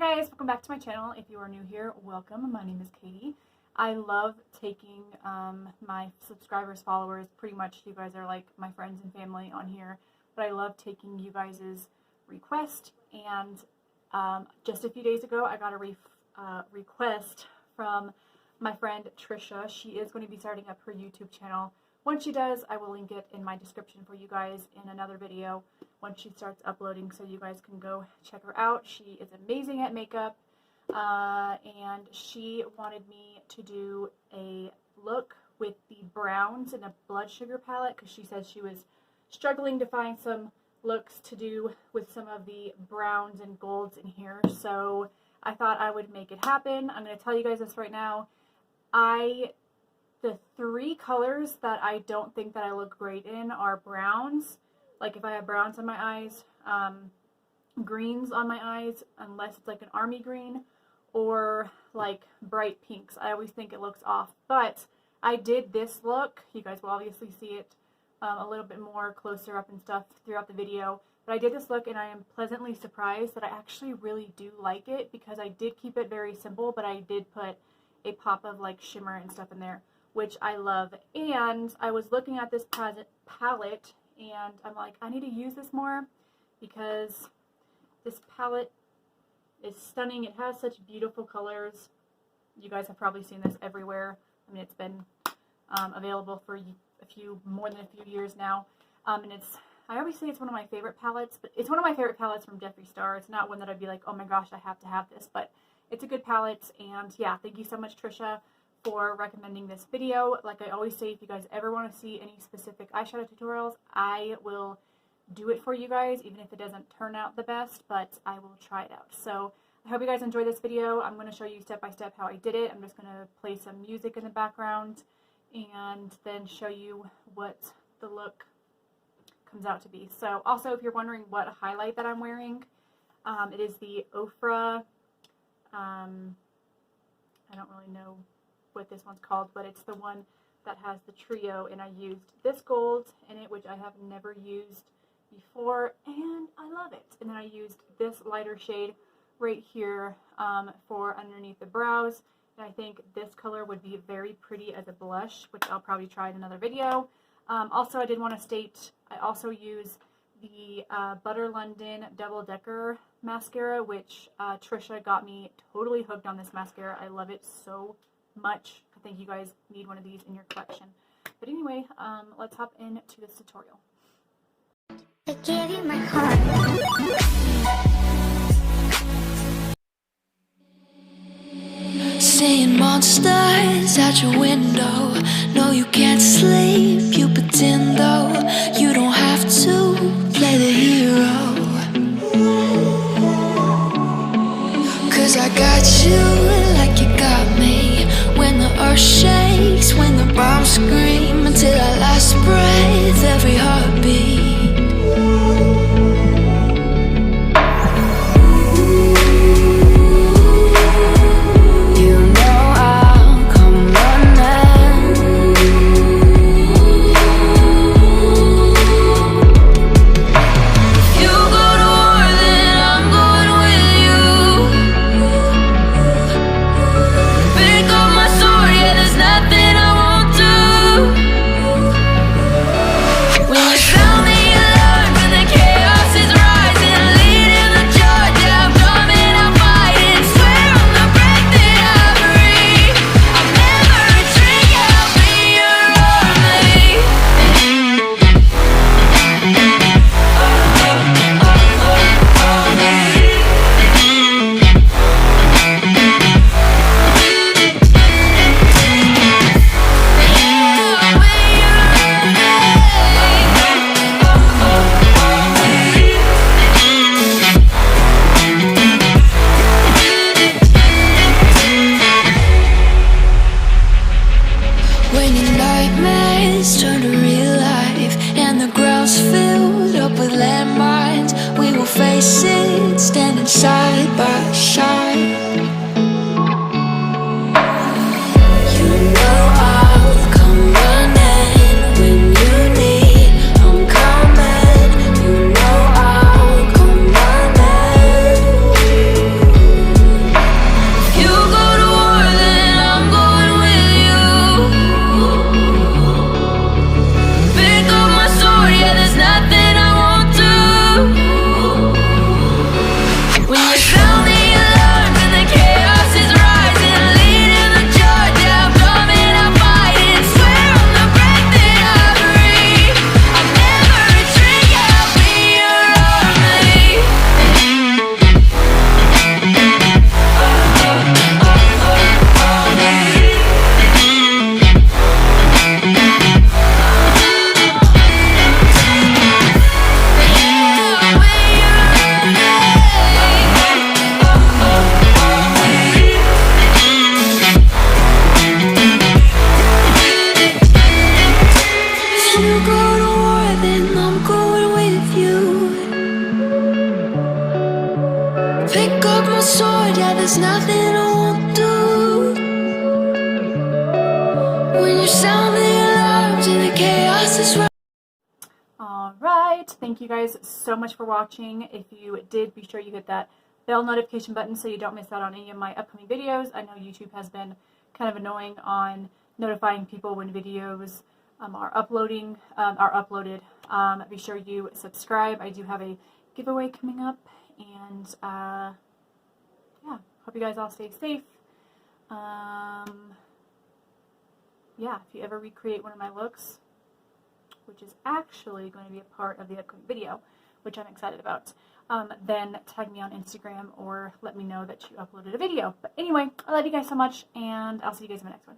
guys, welcome back to my channel. If you are new here, welcome. My name is Katie. I love taking my subscribers, followers, pretty much you guys are like my friends and family on here, but I love taking you guys' request. And just a few days ago I got a request from my friend Tricia. She is going to be starting up her YouTube channel. Once she does, I will link it in my description for you guys in another video once she starts uploading, so you guys can go check her out. She is amazing at makeup, and she wanted me to do a look with the browns and a blood sugar palette because she said she was struggling to find some looks to do with some of the browns and golds in here. So I thought I would make it happen. I'm going to tell you guys this right now. The three colors that I don't think that I look great in are browns. Like if I have browns on my eyes, greens on my eyes, unless it's like an army green, or like bright pinks. I always think it looks off. But I did this look. You guys will obviously see it a little bit more closer up and stuff throughout the video. But I did this look and I am pleasantly surprised that I actually really do like it, because I did keep it very simple, but I did put a pop of like shimmer and stuff in there, which I love. And I was looking at this palette and I'm like, I need to use this more because this palette is stunning. It has such beautiful colors. You guys have probably seen this everywhere. I mean, it's been available for more than a few years now. And I always say it's one of my favorite palettes, but it's one of my favorite palettes from Jeffreestar. It's not one that I'd be like, oh my gosh, I have to have this, but it's a good palette. And yeah, thank you so much, Tricia, for recommending this video. Like I always say, if you guys ever want to see any specific eyeshadow tutorials, I will do it for you guys, even if it doesn't turn out the best, but I will try it out. So I hope you guys enjoy this video. I'm going to show you step by step how I did it. I'm just going to play some music in the background and then show you what the look comes out to be. So also, if you're wondering what highlight that I'm wearing, it is the Ofra, I don't really know what this one's called, but it's the one that has the trio, and I used this gold in it, which I have never used before, and I love it. And then I used this lighter shade right here for underneath the brows, and I think this color would be very pretty as a blush, which I'll probably try in another video. Also, I did want to state, I also use the Butter London Double Decker mascara, which Tricia got me totally hooked on this mascara. I love it so much. I think you guys need one of these in your collection. But anyway, let's hop into this tutorial. I gave you my heart. Seeing monsters at your window. No, you can't sleep, you pretend though. You don't have to play the hero, 'cause I got you like you got me. When the earth shakes, when the bombs scream, until our last breath, every heartbeat. Standing side by side, you know I'll come running when you need. I'm coming, you know I'll come running. broke my sword, yeah, there's nothing I won't do. When you sound the alarms and the chaos is right. Alright, thank you guys so much for watching. If you did, be sure you hit that bell notification button so you don't miss out on any of my upcoming videos. I know YouTube has been kind of annoying on notifying people when videos are uploaded. Be sure you subscribe. I do have a giveaway coming up, and yeah, hope you guys all stay safe. Yeah, if you ever recreate one of my looks, which is actually going to be a part of the upcoming video, which I'm excited about, then tag me on Instagram or let me know that you uploaded a video. But anyway, I love you guys so much, and I'll see you guys in my next one.